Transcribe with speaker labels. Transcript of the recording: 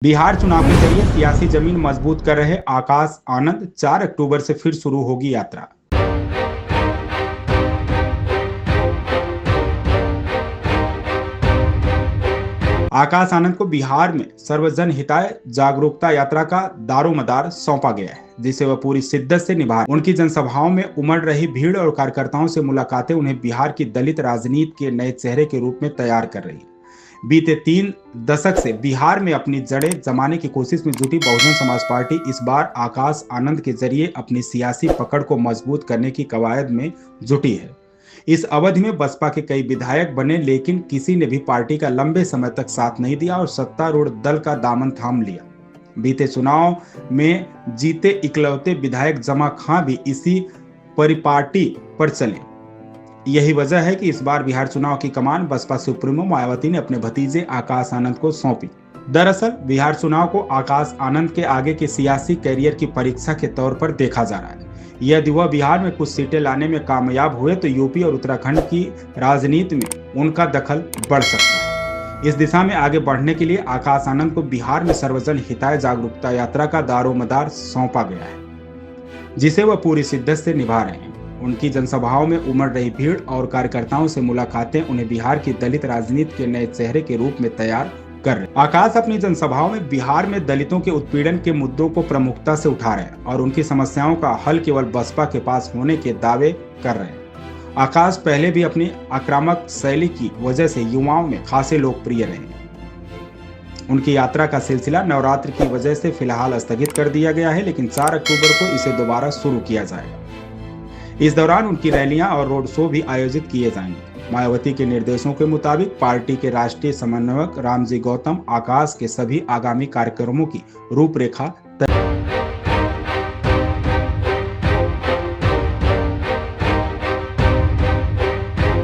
Speaker 1: बिहार चुनाव के जरिए सियासी जमीन मजबूत कर रहे आकाश आनंद 4 अक्टूबर से फिर शुरू होगी यात्रा। आकाश आनंद को बिहार में सर्वजन हिताय जागरूकता यात्रा का दारोमदार सौंपा गया है, जिसे वह पूरी शिद्दत से निभा। उनकी जनसभाओं में उमड़ रही भीड़ और कार्यकर्ताओं से मुलाकातें उन्हें बिहार की दलित राजनीति के नए चेहरे के रूप में तैयार कर रही है। बीते 3 दशक से बिहार में अपनी जड़ें जमाने की कोशिश में जुटी बहुजन समाज पार्टी इस बार आकाश आनंद के जरिए अपनी सियासी पकड़ को मजबूत करने की कवायद में जुटी है। इस अवधि में बसपा के कई विधायक बने, लेकिन किसी ने भी पार्टी का लंबे समय तक साथ नहीं दिया और सत्तारूढ़ दल का दामन थाम लिया। बीते चुनाव में जीते इकलौते विधायक जमा खां भी इसी परिपाटी पर चले। यही वजह है कि इस बार बिहार चुनाव की कमान बसपा सुप्रीमो मायावती ने अपने भतीजे आकाश आनंद को सौंपी। दरअसल बिहार चुनाव को आकाश आनंद के आगे के सियासी कैरियर की परीक्षा के तौर पर देखा जा रहा है। यदि वह बिहार में कुछ सीटें लाने में कामयाब हुए तो यूपी और उत्तराखंड की राजनीति में उनका दखल बढ़ सकता है। इस दिशा में आगे बढ़ने के लिए आकाश आनंद को बिहार में सर्वजन हिताय जागरूकता यात्रा का दारोमदार सौंपा गया है, जिसे वह पूरी शिद्दत से निभा रहे हैं। उनकी जनसभाओं में उमड़ रही भीड़ और कार्यकर्ताओं से मुलाकातें उन्हें बिहार की दलित राजनीति के नए चेहरे के रूप में तैयार कर रहे हैं। आकाश अपनी जनसभाओं में बिहार में दलितों के उत्पीड़न के मुद्दों को प्रमुखता से उठा रहे हैं और उनकी समस्याओं का हल केवल बसपा के पास होने के दावे कर रहे हैं। आकाश पहले भी अपनी आक्रामक शैली की वजह से युवाओं में खासे लोकप्रिय रहे हैं। उनकी यात्रा का सिलसिला नवरात्र की वजह से फिलहाल स्थगित कर दिया गया है, लेकिन 4 अक्टूबर को इसे दोबारा शुरू किया जाएगा। इस दौरान उनकी रैलियां और रोड शो भी आयोजित किए जाएंगे। मायावती के निर्देशों के मुताबिक पार्टी के राष्ट्रीय समन्वयक रामजी गौतम आकाश के सभी आगामी कार्यक्रमों की रूपरेखा